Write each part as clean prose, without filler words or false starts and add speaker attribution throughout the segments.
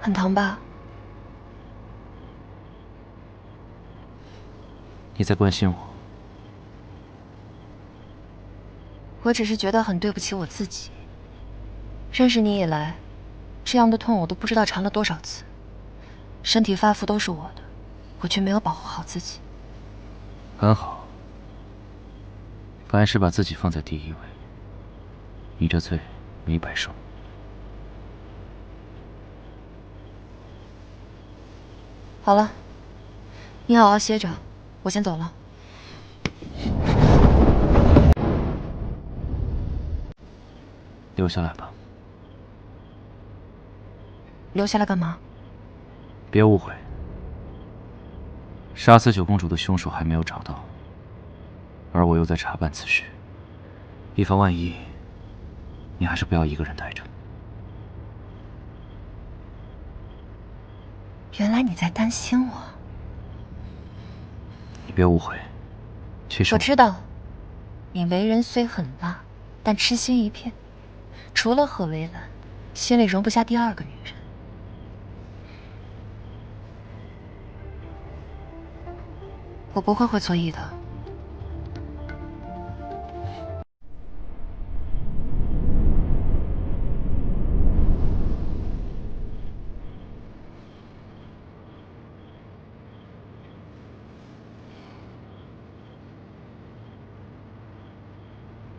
Speaker 1: 很疼吧？
Speaker 2: 你在关心我？
Speaker 1: 我只是觉得很对不起我自己。认识你以来，这样的痛我都不知道尝了多少次。身体发福都是我的，我却没有保护好自己。
Speaker 2: 很好，凡事把自己放在第一位，你这罪没白受。
Speaker 1: 好了，你好好歇着，我先走了。
Speaker 2: 留下来吧。
Speaker 1: 留下来干嘛？
Speaker 2: 别误会，杀死九公主的凶手还没有找到，而我又在查办此事，以防万一，你还是不要一个人待着。
Speaker 1: 原来你在担心我。
Speaker 2: 你别误会，其实
Speaker 1: 我知道，你为人虽狠辣，但痴心一片。除了何薇兰，心里容不下第二个女人。我不会会错意的。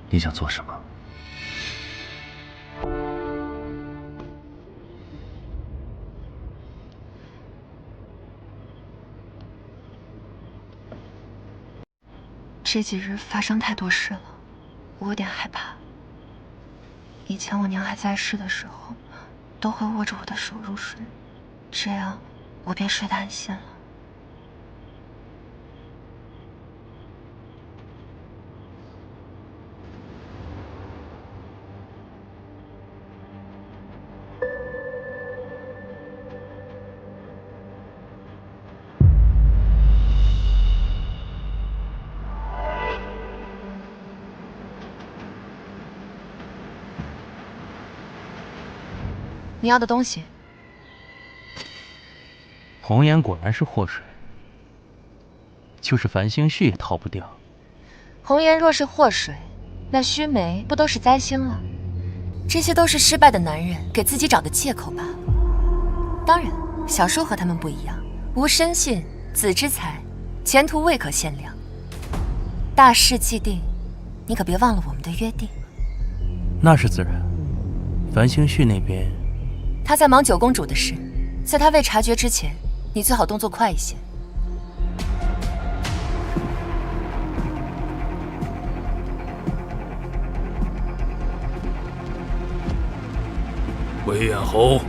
Speaker 2: 你想做什么？
Speaker 1: 这几日发生太多事了，我有点害怕。以前我娘还在世的时候，都会握着我的手入睡，这样我便睡得安心了。你要的东西。
Speaker 3: 红颜果然是祸水，就是繁星絮也逃不掉。
Speaker 1: 红颜若是祸水，那须眉不都是灾星了？这些都是失败的男人给自己找的借口吧。当然，小叔和他们不一样，无深信，子之才，前途未可限量。大事既定，你可别忘了我们的约定。
Speaker 3: 那是自然。繁星絮那边，
Speaker 1: 他在忙九公主的事，在他未察觉之前，你最好动作快一些。
Speaker 4: 魏彦侯，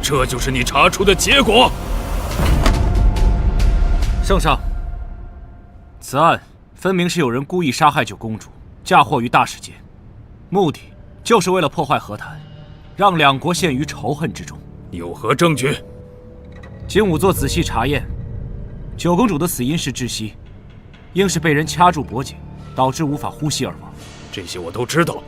Speaker 4: 这就是你查出的结果。
Speaker 5: 圣上，此案分明是有人故意杀害九公主，嫁祸于大使节，目的就是为了破坏和谈，让两国陷于仇恨之中。
Speaker 4: 有何证据？
Speaker 5: 经仵作仔细查验，九公主的死因是窒息，应是被人掐住脖颈，导致无法呼吸而亡。
Speaker 4: 这些我都知道。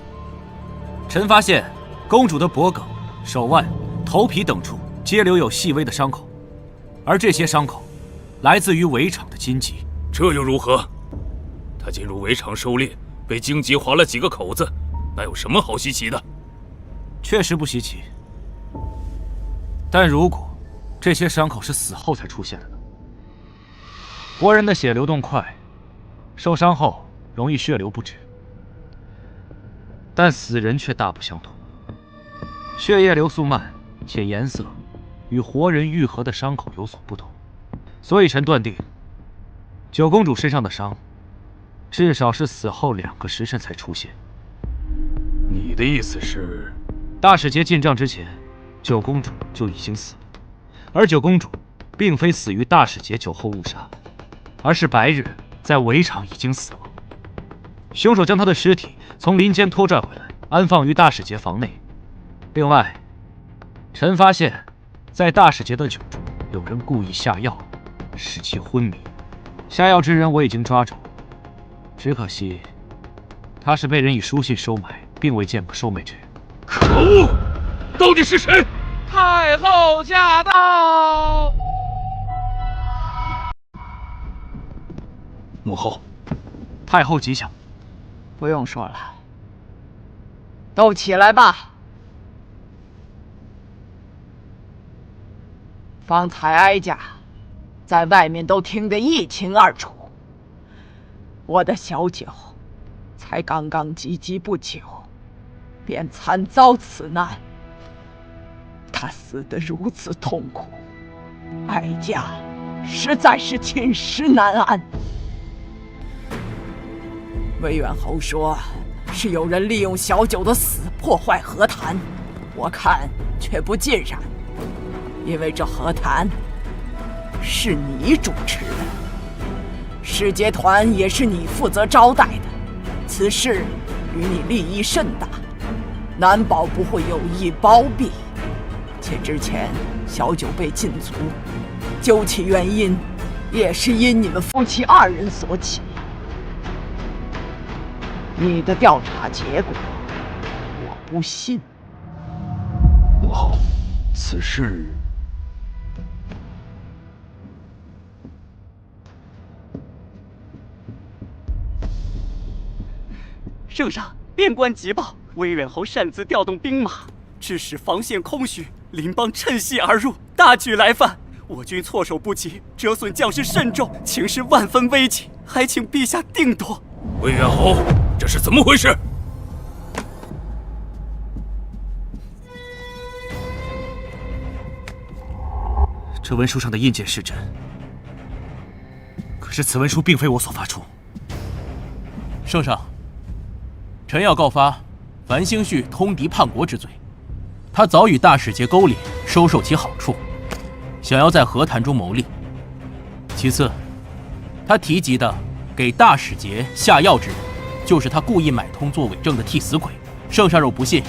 Speaker 5: 臣发现公主的脖颈、手腕、头皮等处皆留有细微的伤口，而这些伤口来自于围场的荆棘。
Speaker 4: 这又如何？她进入围场狩猎，被荆棘划了几个口子，那有什么好稀奇的？
Speaker 5: 确实不稀奇，但如果这些伤口是死后才出现的呢？活人的血流动快，受伤后容易血流不止，但死人却大不相同，血液流速慢，且颜色与活人愈合的伤口有所不同，所以臣断定，九公主身上的伤至少是死后2个时辰才出现。
Speaker 4: 你的意思是，
Speaker 5: 大使节进帐之前，九公主就已经死了，而九公主并非死于大使节酒后误杀，而是白日在围场已经死亡。凶手将她的尸体从林间拖拽回来，安放于大使节房内。另外，臣发现，在大使节的酒中有人故意下药，使其昏迷。下药之人我已经抓住，只可惜他是被人以书信收买，并未见过收买之人。
Speaker 4: 可恶！到底是谁？
Speaker 5: 太后驾到！
Speaker 2: 母后，
Speaker 5: 太后吉祥。
Speaker 6: 不用说了，都起来吧。方才哀家在外面都听得一清二楚，我的小九才刚刚及笄不久，便惨遭此难。他死得如此痛苦，哀家实在是寝食难安。魏远侯说是有人利用小九的死破坏和谈，我看却不尽然，因为这和谈是你主持的，使节团也是你负责招待的，此事与你利益甚大，难保不会有意包庇。且之前小九被禁足，究其原因，也是因你们夫妻二人所起。你的调查结果，我不信。
Speaker 2: 母后，此事
Speaker 7: 圣上，边关急报，魏远侯擅自调动兵马，致使防线空虚，邻邦趁隙而入，大举来犯。我军措手不及，折损将士甚众，情势万分危急，还请陛下定夺。
Speaker 4: 魏远侯，这是怎么回事？
Speaker 5: 这文书上的印鉴是真，可是此文书并非我所发出。
Speaker 3: 圣上，臣要告发樊兴绪通敌叛国之罪。他早与大使节勾连，收受其好处，想要在和谈中牟利。其次，他提及的给大使节下药之人，就是他故意买通做伪证的替死鬼。圣上若不信，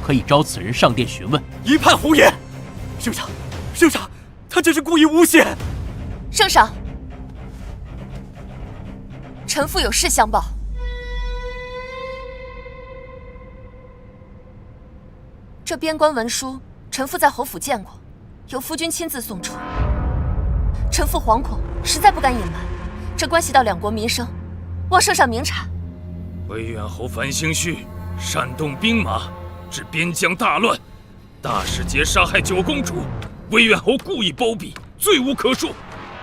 Speaker 3: 可以召此人上殿询问。
Speaker 7: 一派胡言！圣上，圣上，他这是故意诬陷。
Speaker 1: 圣上，臣妇有事相报。这边关文书，臣妇在侯府见过，由夫君亲自送出。臣妇惶恐，实在不敢隐瞒，这关系到两国民生，望圣上明察。
Speaker 4: 魏远侯樊兴绪煽动兵马，致边疆大乱，大使节杀害九公主，魏远侯故意包庇，罪无可恕。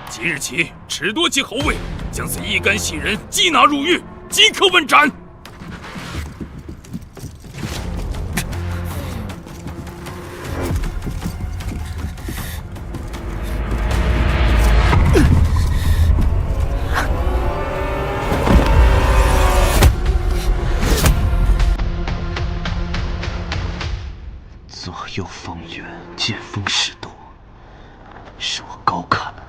Speaker 4: 即日起褫夺其侯位，将此一干细人缉拿入狱，即刻问斩。
Speaker 2: 左右逢源，见风使舵，使我高看了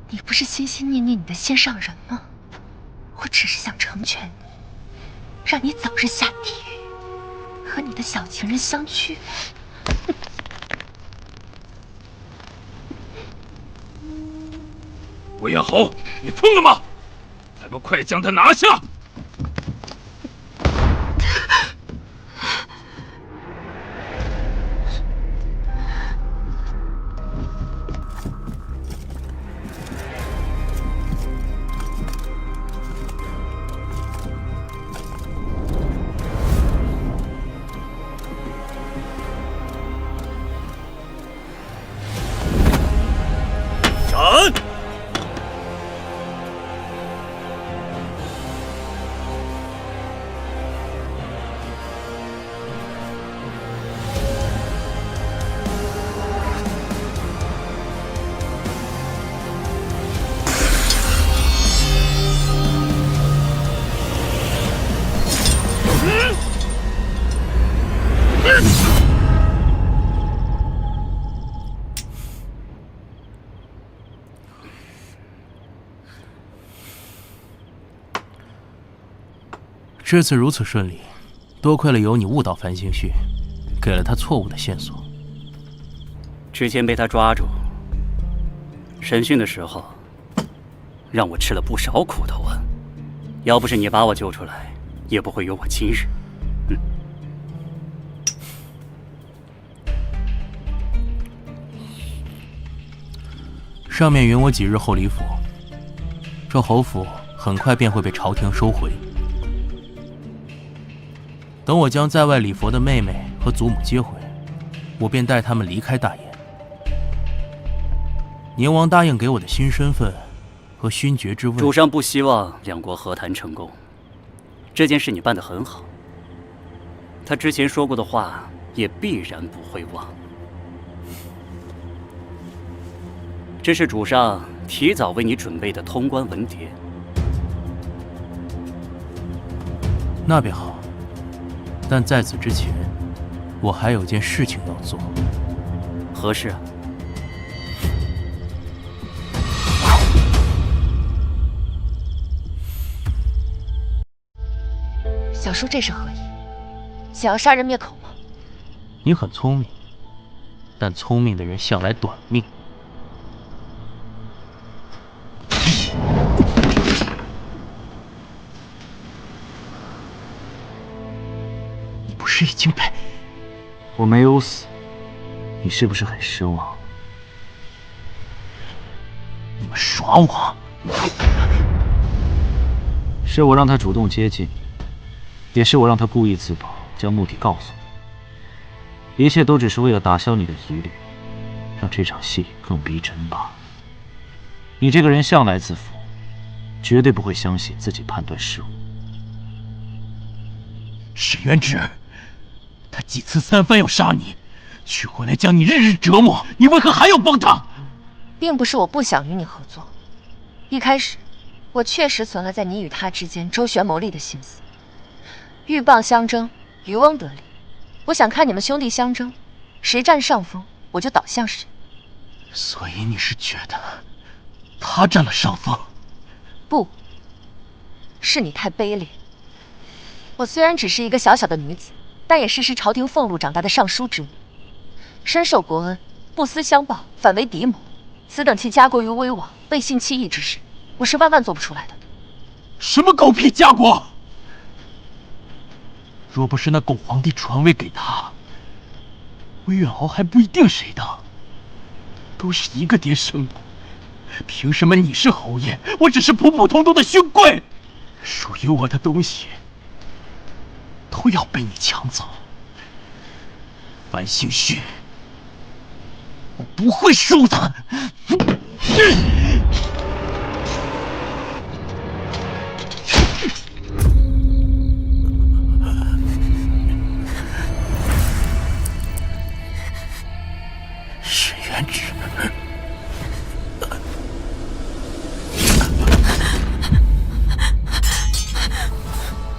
Speaker 1: 你不是心心念念你的心上人吗？我只是想成全你，让你早日下地狱，和你的小情人相聚。
Speaker 4: 魏远侯，你疯了吗？还不快将他拿下！斩！
Speaker 3: 这次如此顺利，多亏了有你误导樊兴绪，给了他错误的线索。
Speaker 7: 之前被他抓住，审讯的时候，让我吃了不少苦头啊！要不是你把我救出来，也不会有我今日。
Speaker 3: 上面允我几日后离府，这侯府很快便会被朝廷收回。等我将在外礼佛的妹妹和祖母接回，我便带他们离开大燕。宁王答应给我的新身份和勋爵之位，
Speaker 7: 主上不希望两国和谈成功，这件事你办得很好。他之前说过的话，也必然不会忘。这是主上提早为你准备的通关文牒。
Speaker 3: 那便好，但在此之前，我还有件事情要做。
Speaker 7: 何事啊？
Speaker 1: 小叔这是何意？想要杀人灭口吗？
Speaker 3: 你很聪明，但聪明的人向来短命。
Speaker 5: 你不是已经被……
Speaker 2: 我没有死，你是不是很失望？
Speaker 5: 你们耍我！
Speaker 2: 是我让他主动接近，也是我让他故意自保，将目的告诉你。一切都只是为了打消你的疑虑，让这场戏更逼真罢了。你这个人向来自负，绝对不会相信自己判断失误。
Speaker 5: 沈渊之，他几次三番要杀你，却回来将你日日折磨，你为何还要帮他？
Speaker 1: 并不是我不想与你合作，一开始我确实存了在你与他之间周旋谋利的心思。鹬蚌相争，渔翁得利。我想看你们兄弟相争，谁占上风，我就倒向谁。
Speaker 5: 所以你是觉得他占了上风？
Speaker 1: 不，是你太卑劣。我虽然只是一个小小的女子，但也是朝廷俸禄长大的尚书之女，深受国恩，不思相报，反为敌谋。此等弃家国于危亡、背信弃义之事，我是万万做不出来的。
Speaker 5: 什么狗屁家国！若不是那狗皇帝传位给他，威远侯还不一定谁的。都是一个爹生的，凭什么你是侯爷，我只是普普通通的勋贵？属于我的东西都要被你抢走。樊兴旭，我不会输的。沈渊之，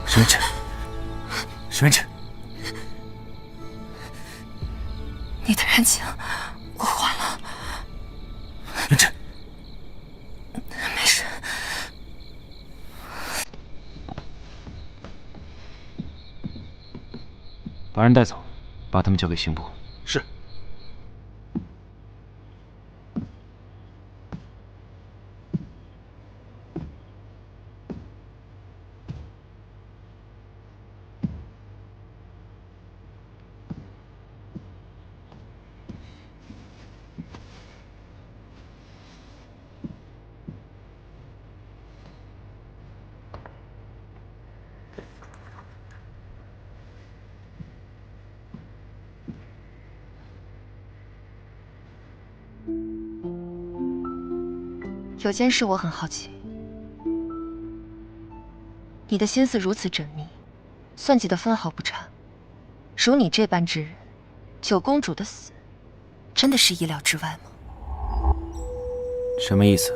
Speaker 2: 沈渊之，沈渊之，
Speaker 1: 你的人情我还了。
Speaker 2: 渊之，
Speaker 1: 没事。
Speaker 2: 把人带走，把他们交给刑部。
Speaker 5: 是。
Speaker 1: 有件事我很好奇，你的心思如此缜密，算计得分毫不差。如你这般之人，九公主的死，真的是意料之外吗？
Speaker 2: 什么意思？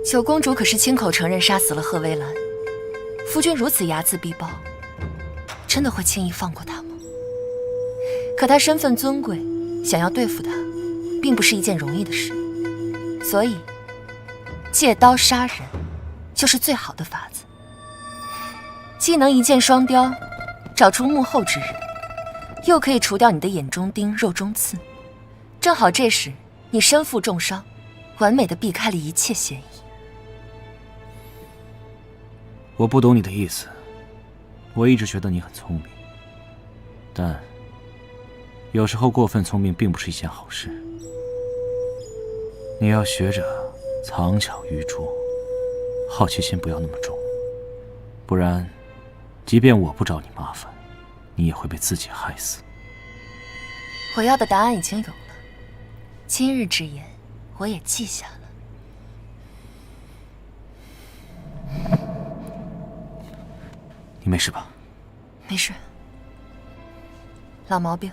Speaker 1: 九公主可是亲口承认杀死了贺薇兰，夫君如此睚眦必报，真的会轻易放过她吗？可她身份尊贵，想要对付她，并不是一件容易的事。所以，借刀杀人就是最好的法子，既能一箭双雕，找出幕后之人，又可以除掉你的眼中钉、肉中刺。正好这时你身负重伤，完美的避开了一切嫌疑。
Speaker 2: 我不懂你的意思。我一直觉得你很聪明，但有时候过分聪明并不是一件好事。你要学着藏巧于拙，好奇心不要那么重，不然，即便我不找你麻烦，你也会被自己害死。
Speaker 1: 我要的答案已经有了，今日之言我也记下了。
Speaker 2: 你没事吧？
Speaker 1: 没事，老毛病。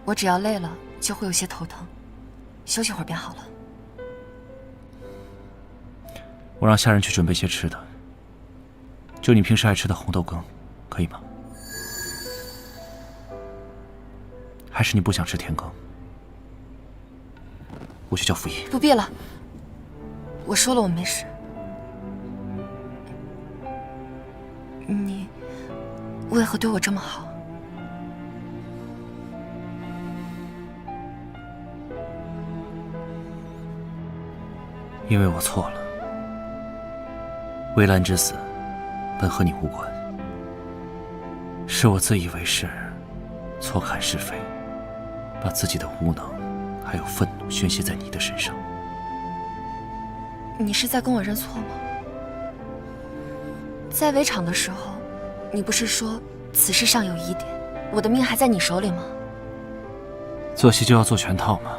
Speaker 1: 我只要累了就会有些头疼，休息会儿便好了。
Speaker 2: 我让下人去准备些吃的，就你平时爱吃的红豆羹，可以吗？还是你不想吃甜羹？我去叫傅仪。
Speaker 1: 不必了，我说了我没事。你为何对我这么好？
Speaker 2: 因为我错了。魏兰之死本和你无关，是我自以为是，错看是非，把自己的无能还有愤怒宣泄在你的身上。
Speaker 1: 你是在跟我认错吗？在围场的时候，你不是说此事尚有疑点，我的命还在你手里吗？
Speaker 2: 做戏就要做全套嘛。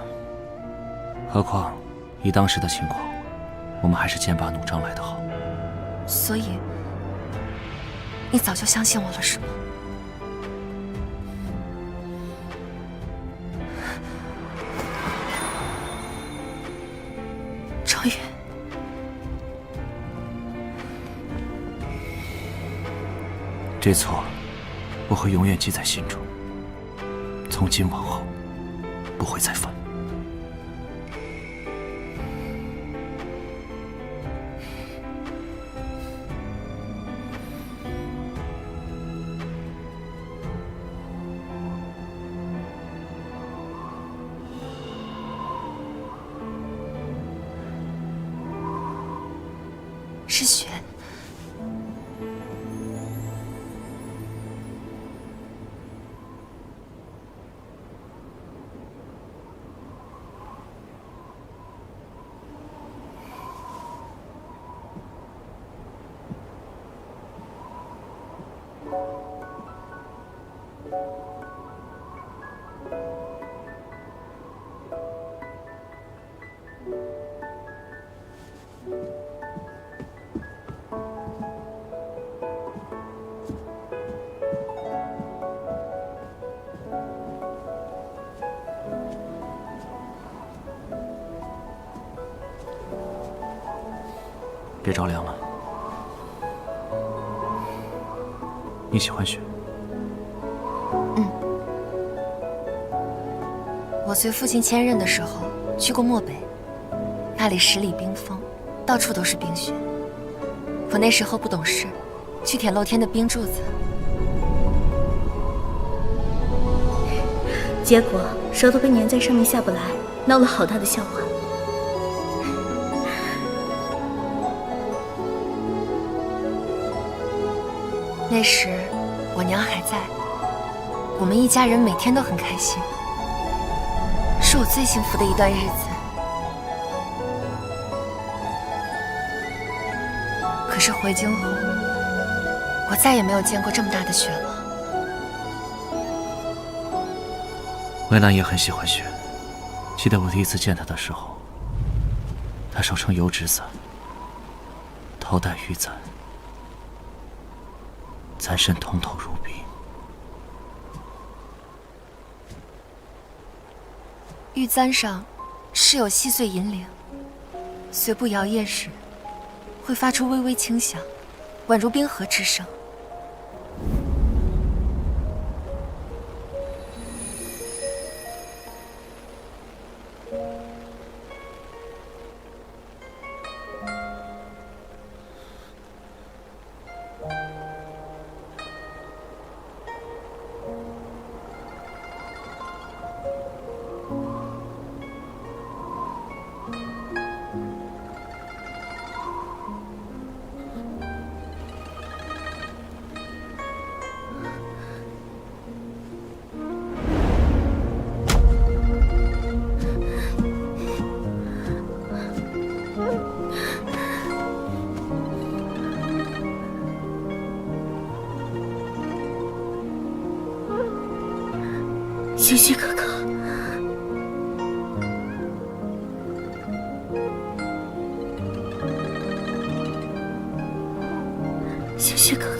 Speaker 2: 何况以当时的情况，我们还是剑拔弩张来得好。
Speaker 1: 所以你早就相信我了，是吗？周宇，
Speaker 2: 这错我会永远记在心中，从今往后不会再犯。
Speaker 1: 是雪。
Speaker 2: 别着凉了。你喜欢雪？
Speaker 1: 我随父亲迁任的时候去过漠北，那里十里冰封，到处都是冰雪。我那时候不懂事，去舔露天的冰柱子，
Speaker 8: 结果舌头被粘在上面下不来，闹了好大的笑话。
Speaker 1: 那时我娘还在，我们一家人每天都很开心，是我最幸福的一段日子。可是回京后，我再也没有见过这么大的雪了。
Speaker 2: 魏兰也很喜欢雪，记得我第一次见她的时候，她手撑油纸伞，头戴玉簪，簪身通透如冰。
Speaker 1: 玉簪上是有细碎银铃，随步摇曳时，会发出微微轻响，宛如冰河之声。
Speaker 8: 星旭哥哥，星旭哥哥，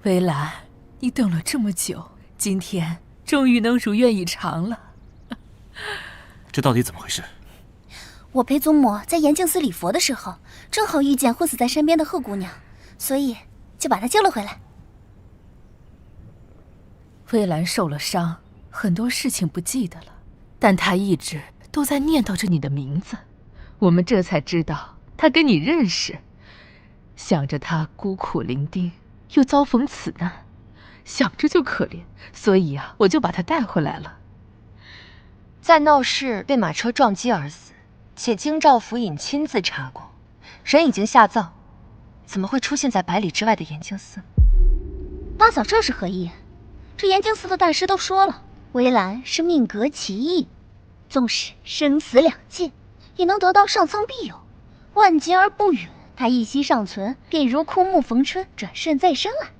Speaker 9: 微澜，你等了这么久，今天终于能如愿以偿了。
Speaker 3: 这到底怎么回事？
Speaker 8: 我陪祖母在严净寺礼佛的时候，正好遇见昏死在山边的贺姑娘，所以就把她救了回来。
Speaker 9: 微澜受了伤，很多事情不记得了，但她一直都在念叨着你的名字，我们这才知道她跟你认识。想着她孤苦伶仃，又遭逢此难，想着就可怜，所以啊，我就把她带回来了。
Speaker 1: 在闹市被马车撞击而死，且京兆府尹亲自查过，人已经下葬，怎么会出现在百里之外的严净寺？
Speaker 8: 八嫂这是何意？这严净寺的大师都说了，微澜是命格奇异，纵使生死两尽，也能得到上苍庇佑，万劫而不陨。他一息尚存，便如枯木逢春，转瞬再生啊！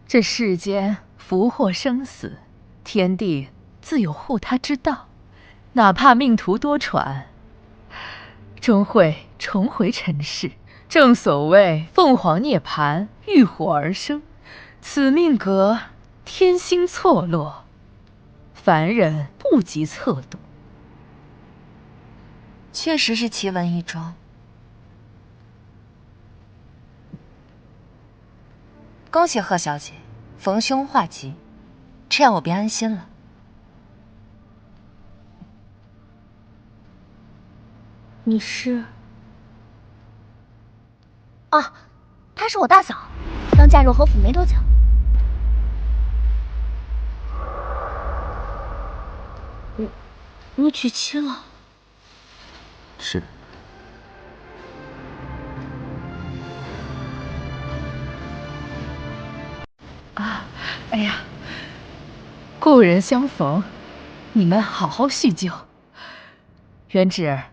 Speaker 9: 这世间福祸生死，天地自有护他之道，哪怕命途多舛，终会重回尘世。正所谓凤凰涅槃，浴火而生，此命格天星错落，凡人不及测度。
Speaker 1: 确实是奇闻异桩。恭喜贺小姐逢凶化吉，这样我便安心了。
Speaker 8: 你是？啊，她是我大嫂，刚嫁入侯府没多久。你娶妻了？
Speaker 2: 是。
Speaker 9: 啊，哎呀，故人相逢，你们好好叙旧。元芷，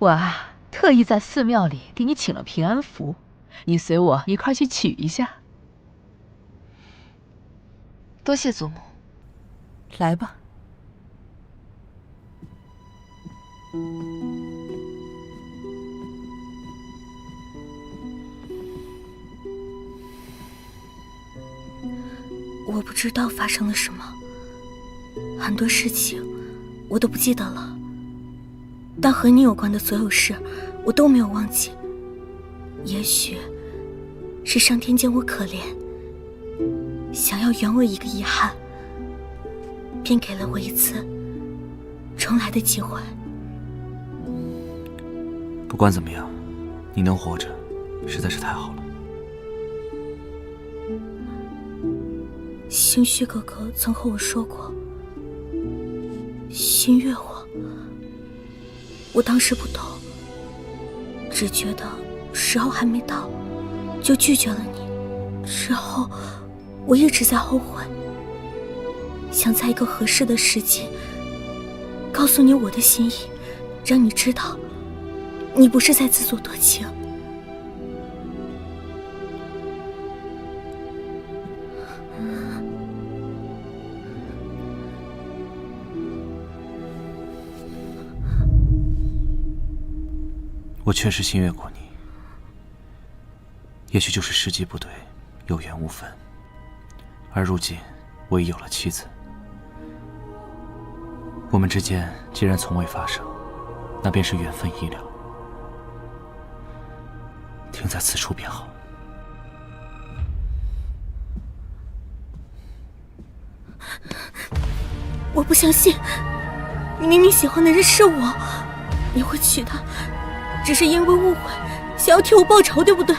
Speaker 9: 我啊，特意在寺庙里给你请了平安符，你随我一块去取一下。
Speaker 1: 多谢祖母。
Speaker 9: 来吧。
Speaker 8: 我不知道发生了什么，很多事情我都不记得了，但和你有关的所有事我都没有忘记。也许是上天见我可怜，想要圆我一个遗憾，便给了我一次重来的机会。
Speaker 2: 不管怎么样，你能活着实在是太好了。
Speaker 8: 星旭哥哥曾和我说过，心悦我当时不懂，只觉得时候还没到，就拒绝了你。之后我一直在后悔，想在一个合适的时机告诉你我的心意，让你知道你不是在自作多情。
Speaker 2: 我确实心悦过你，也许就是时机不对，有缘无分。而如今我已有了妻子，我们之间既然从未发生，那便是缘分已了，停在此处便好。
Speaker 8: 我不相信，你明明喜欢的人是我，你会娶她，只是因为误会，想要替我报仇，对不对？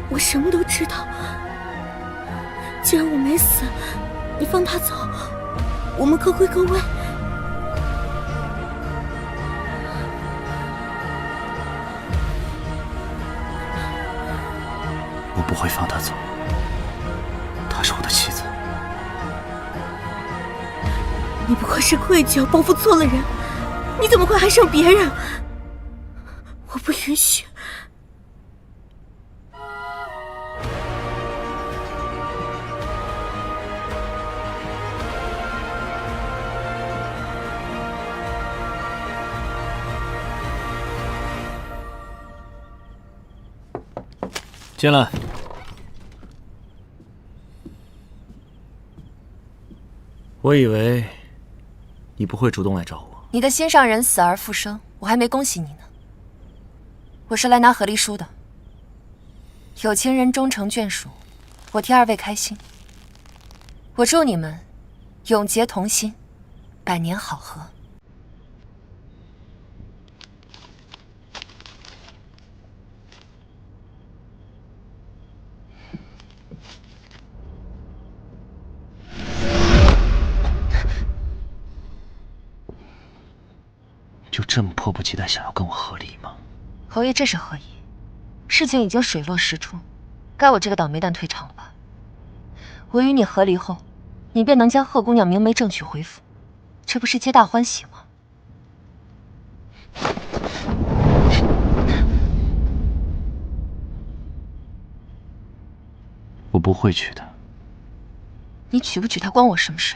Speaker 8: 我什么都知道。既然我没死，你放他走，我们各归各位。
Speaker 2: 我不会放她走，她是我的妻子。
Speaker 8: 你不过是愧疚，报复错了人，你怎么会爱上别人？我不允许。
Speaker 2: 进来。我以为你不会主动来找我。
Speaker 1: 你的心上人死而复生，我还没恭喜你呢。我是来拿和离书的。有情人终成眷属，我替二位开心。我祝你们永结同心，百年好合。
Speaker 2: 就这么迫不及待想要跟我和离吗？
Speaker 1: 侯爷，这是何意？事情已经水落石出，该我这个倒霉蛋退场了吧？我与你和离后，你便能将贺姑娘明媒正娶回府，这不是皆大欢喜吗？
Speaker 2: 我不会娶她。
Speaker 1: 你娶不娶她关我什么事？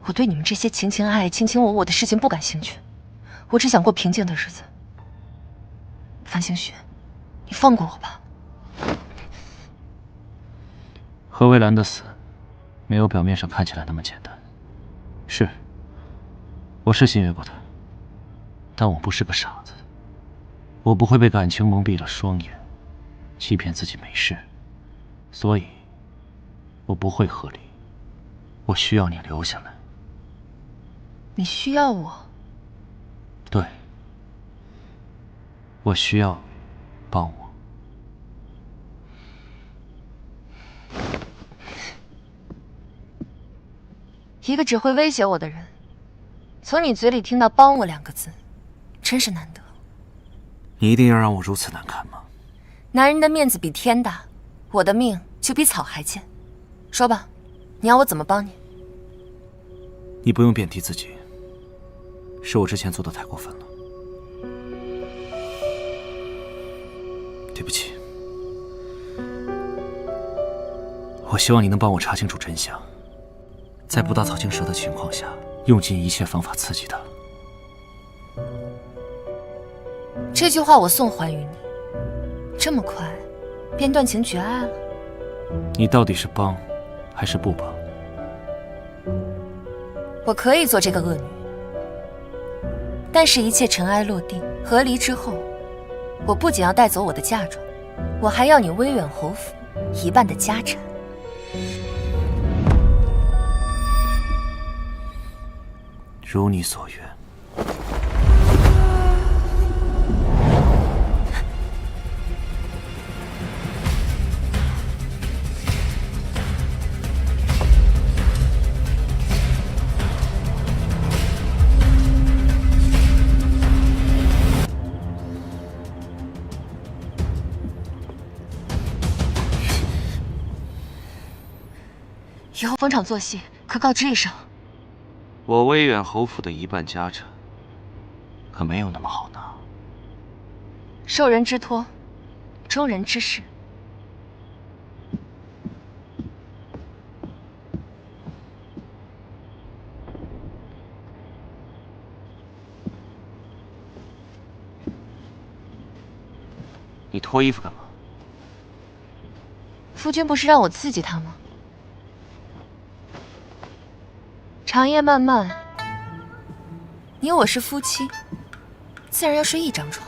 Speaker 1: 我对你们这些情情爱爱、卿卿我我的事情不感兴趣，我只想过平静的日子。樊星雪，你放过我吧。
Speaker 2: 何蔚兰的死，没有表面上看起来那么简单。是，我是心悦过她，但我不是个傻子，我不会被感情蒙蔽了双眼，欺骗自己没事。所以，我不会和离。我需要你留下来。
Speaker 1: 你需要我？
Speaker 2: 对，我需要帮我。
Speaker 1: 一个只会威胁我的人，从你嘴里听到“帮我”2个字，真是难得。
Speaker 2: 你一定要让我如此难堪吗？
Speaker 1: 男人的面子比天大，我的命就比草还贱。说吧，你要我怎么帮你？
Speaker 2: 你不用贬低自己，是我之前做的太过分了。对不起，我希望你能帮我查清楚真相，在不打草惊蛇的情况下，用尽一切方法刺激他。
Speaker 1: 这句话我送还于你，这么快便断情绝爱了？
Speaker 2: 你到底是帮还是不帮？
Speaker 1: 我可以做这个恶女，但是一切尘埃落定，和离之后，我不仅要带走我的嫁妆，我还要你威远侯府一半的家产。
Speaker 2: 如你所愿。
Speaker 1: 以后逢场作戏，可告知一声。
Speaker 2: 我威远侯府的一半家产，可没有那么好拿。
Speaker 1: 受人之托，忠人之事。
Speaker 2: 你脱衣服干嘛？
Speaker 1: 夫君不是让我刺激他吗？长夜漫漫，你我是夫妻，自然要睡一张床。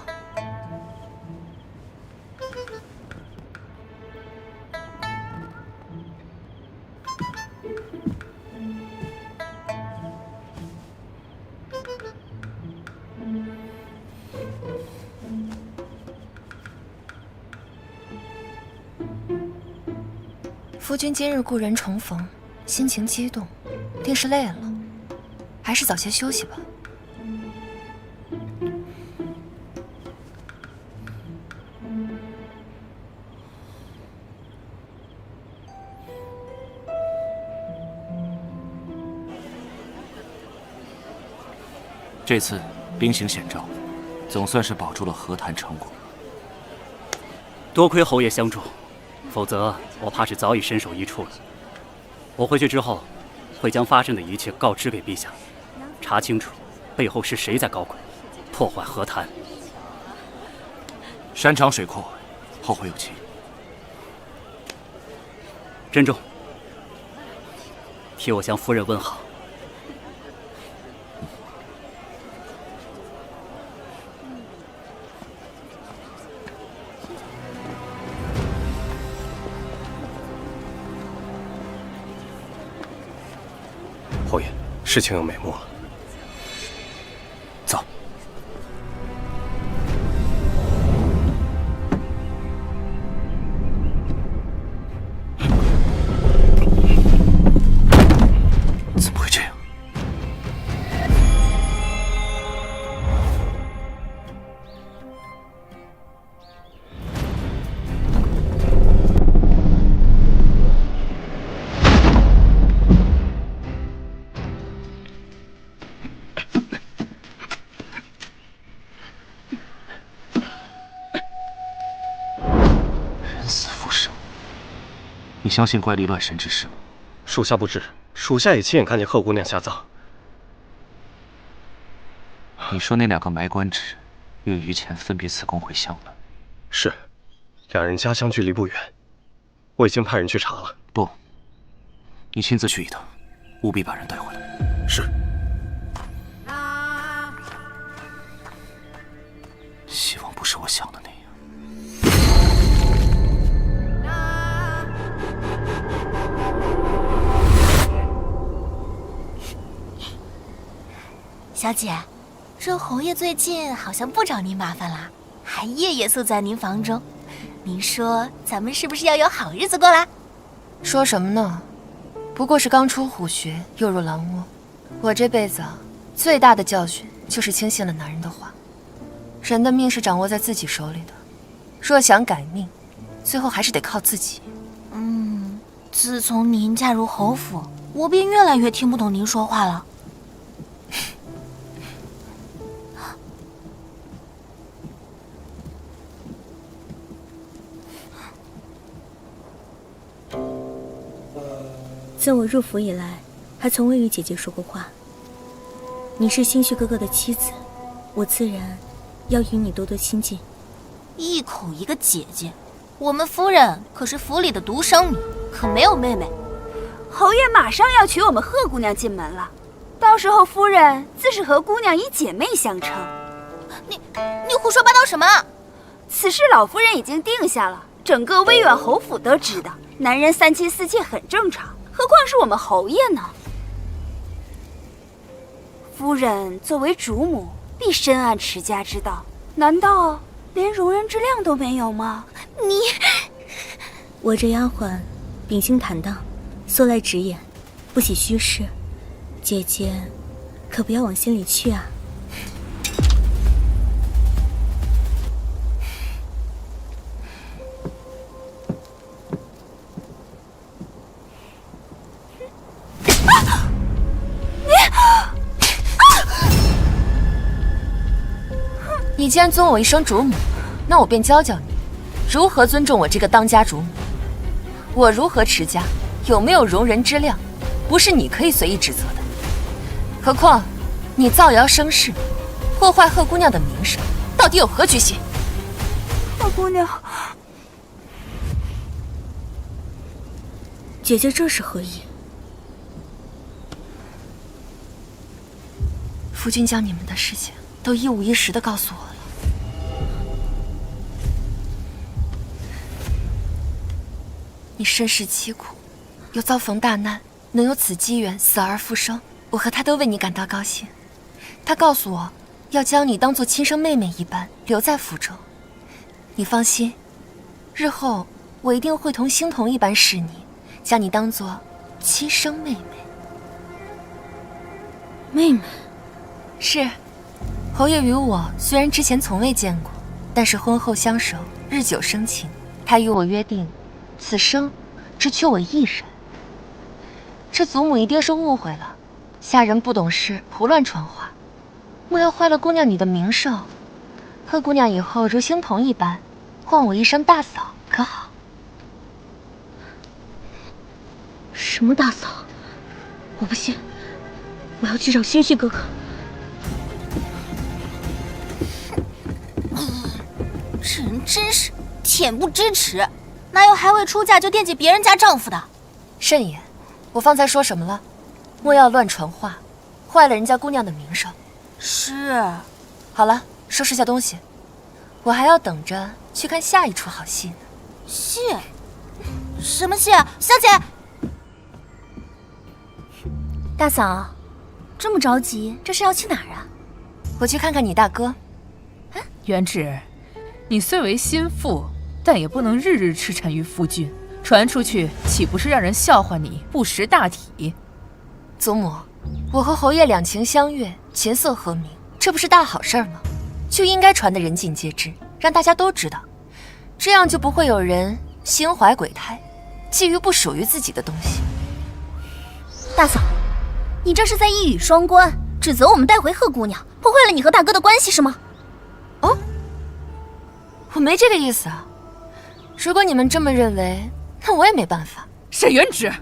Speaker 1: 夫君今日故人重逢，心情激动，定是累了，还是早些休息吧。
Speaker 2: 这次兵行险招，总算是保住了和谈成果。
Speaker 7: 多亏侯爷相助，否则我怕是早已身首异处了。我回去之后，会将发生的一切告知给陛下，查清楚背后是谁在搞鬼，破坏和谈。
Speaker 2: 山长水阔，后会有期。
Speaker 7: 珍重，替我向夫人问好。
Speaker 10: 侯爷，事情有眉目了。
Speaker 2: 走。怎么会这样？你相信怪力乱神之事吗？
Speaker 10: 属下不知，属下也亲眼看见贺姑娘下葬。
Speaker 2: 你说那2个埋棺纸与于前分别此宫回乡了？
Speaker 10: 是，两人家乡距离不远，我已经派人去查了。
Speaker 2: 不，你亲自去一趟，务必把人带回来。
Speaker 10: 是。
Speaker 2: 希望不是我想的那样。
Speaker 11: 小姐，这侯爷最近好像不找您麻烦啦，还夜夜宿在您房中。您说咱们是不是要有好日子过啦？
Speaker 1: 说什么呢？不过是刚出虎穴，又入狼窝。我这辈子最大的教训就是轻信了男人的话。人的命是掌握在自己手里的，若想改命，最后还是得靠自己。
Speaker 11: 自从您嫁入侯府，我便越来越听不懂您说话了。
Speaker 8: 自我入府以来，还从未与姐姐说过话。你是兴许哥哥的妻子，我自然要与你多多亲近。
Speaker 11: 一口一个姐姐，我们夫人可是府里的独生女，可没有妹妹。
Speaker 12: 侯爷马上要娶我们贺姑娘进门了，到时候夫人自是和姑娘以姐妹相称。
Speaker 11: 你胡说八道什么？
Speaker 12: 此事老夫人已经定下了，整个威远侯府都知道，男人3妻4妾很正常，何况是我们侯爷呢？夫人作为主母，必深谙持家之道，难道连容人之量都没有吗？
Speaker 8: 我这丫鬟秉性坦荡，素来直言，不喜虚事，姐姐可不要往心里去啊。
Speaker 1: 你既然尊我一声主母，那我便教教你，如何尊重我这个当家主母。我如何持家，有没有容人之量，不是你可以随意指责的。何况你造谣生事，破坏贺姑娘的名声，到底有何居心？
Speaker 12: 贺姑娘，
Speaker 8: 姐姐这是何意？
Speaker 1: 夫君将你们的事情都一五一十地告诉我了。你身世凄苦，又遭逢大难，能有此机缘死而复生，我和他都为你感到高兴。他告诉我，要将你当作亲生妹妹一般留在府中。你放心，日后我一定会同星童一般侍你，将你当作亲生妹妹。
Speaker 8: 妹妹？
Speaker 1: 是。侯爷与我虽然之前从未见过，但是婚后相守，日久生情。他与我约定，此生只娶我一人。这祖母一定是误会了，下人不懂事，胡乱传话，莫要坏了姑娘你的名声。贺姑娘以后如青铜一般，唤我一声大嫂，可好？
Speaker 8: 什么大嫂？我不信，我要去找星旭哥哥。
Speaker 11: 这人真是恬不知耻，哪有还未出嫁就惦记别人家丈夫的？
Speaker 1: 慎言，我方才说什么了？莫要乱传话，坏了人家姑娘的名声。
Speaker 11: 是。
Speaker 1: 好了，收拾下东西，我还要等着去看下一出好戏呢。
Speaker 11: 戏？什么戏啊？小姐。大嫂，这么着急，这是要去哪儿啊？
Speaker 1: 我去看看你大哥。
Speaker 9: 元芷，你虽为心腹，但也不能日日痴缠于夫君，传出去岂不是让人笑话你不识大体？
Speaker 1: 祖母，我和侯爷两情相悦，琴瑟和鸣，这不是大好事吗？就应该传得人尽皆知，让大家都知道，这样就不会有人心怀鬼胎，觊觎不属于自己的东西。
Speaker 11: 大嫂，你这是在一语双关，指责我们带回贺姑娘，破坏了你和大哥的关系是吗？
Speaker 1: 哦，我没这个意思啊。如果你们这么认为，那我也没办法。
Speaker 9: 沈元芷，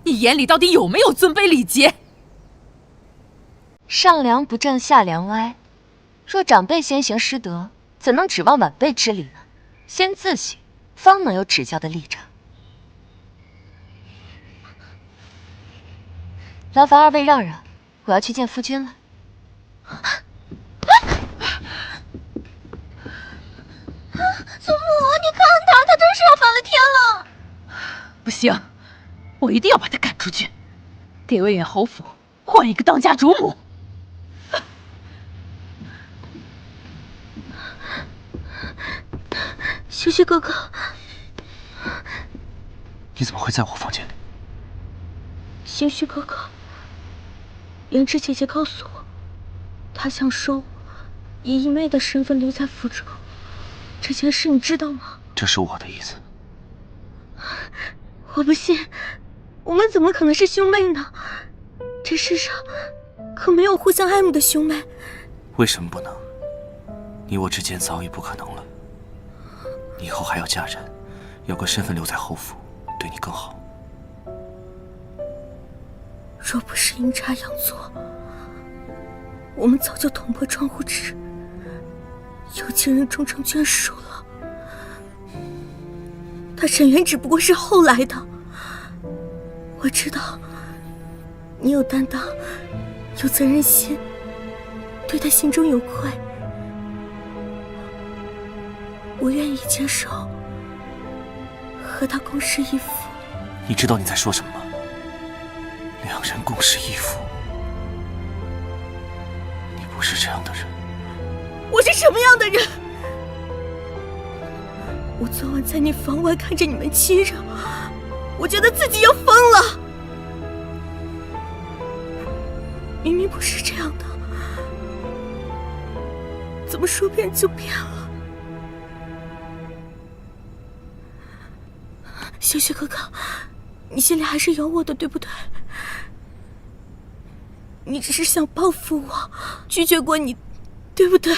Speaker 9: 你眼里到底有没有尊卑礼节？
Speaker 1: 上梁不正下梁歪，若长辈先行失德，怎能指望晚辈知礼呢？先自省，方能有指教的立场。劳烦二位让让，我要去见夫君了。
Speaker 8: 祖母，你看他真是要反了天了！
Speaker 9: 不行，我一定要把他赶出去，给魏远侯府换一个当家主母。
Speaker 8: 星旭哥哥，
Speaker 2: 你怎么会在我房间里？
Speaker 8: 星旭哥哥，元芷姐姐告诉我，她想收我以姨妹的身份留在府中。这件事你知道吗？
Speaker 2: 这是我的意思。
Speaker 8: 我不信，我们怎么可能是兄妹呢？这世上可没有互相爱慕的兄妹。
Speaker 2: 为什么不能？你我之间早已不可能了。以后还要嫁人，有个身份留在侯府，对你更好。
Speaker 8: 若不是阴差阳错，我们早就捅破窗户纸，有情人终成眷属了。他沈渊只不过是后来的。我知道你有担当，有责任心，对他心中有愧。我愿意接受和他共侍一夫。
Speaker 2: 你知道你在说什么吗？两人共侍一夫，你不是这样的人。
Speaker 8: 我是什么样的人？我昨晚在你房外看着你们亲热，我觉得自己要疯了。明明不是这样的，怎么说变就变了？星旭哥哥，你心里还是有我的，对不对？你只是想报复我，拒绝过你，对不对？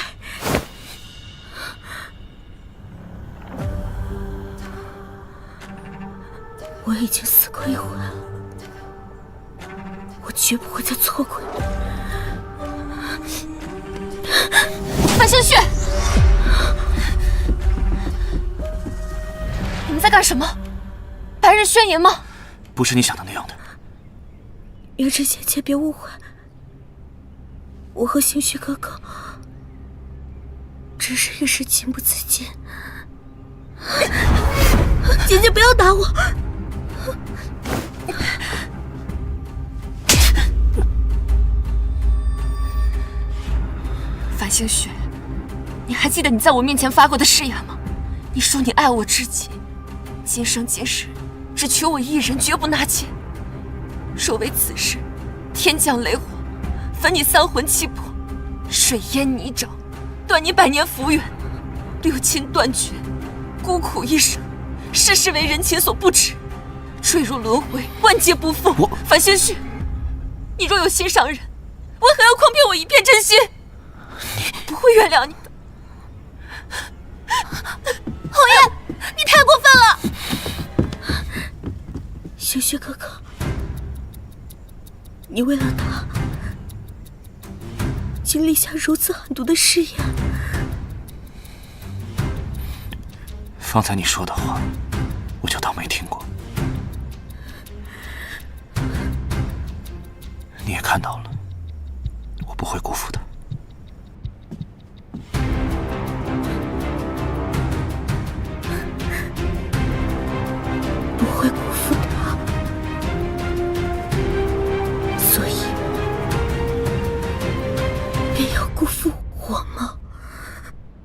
Speaker 8: 我已经死过一回了，我绝不会再错过你。
Speaker 1: 范星旭，你们在干什么？白日宣言吗？
Speaker 2: 不是你想的那样的。
Speaker 8: 元芷姐姐，别误会，我和星旭哥哥只是一时情不自禁。姐姐，不要打我！
Speaker 1: 范星旭，你还记得你在我面前发过的誓言吗？你说你爱我知己，今生今世只娶我一人，绝不纳妾。若为此事，天降雷火，焚你三魂七魄，水淹泥沼，断你百年福源，六亲断绝，孤苦一生，世世为人情所不齿，坠入轮回，万劫不复。樊兴旭，你若有心上人，为何要诓骗我一片真心？我不会原谅你的。
Speaker 11: 红叶，你太过分了！
Speaker 8: 兴旭哥哥，你为了他，竟立下如此狠毒的誓言。
Speaker 2: 方才你说的话，我就当没听过。你也看到了，我不会辜负他。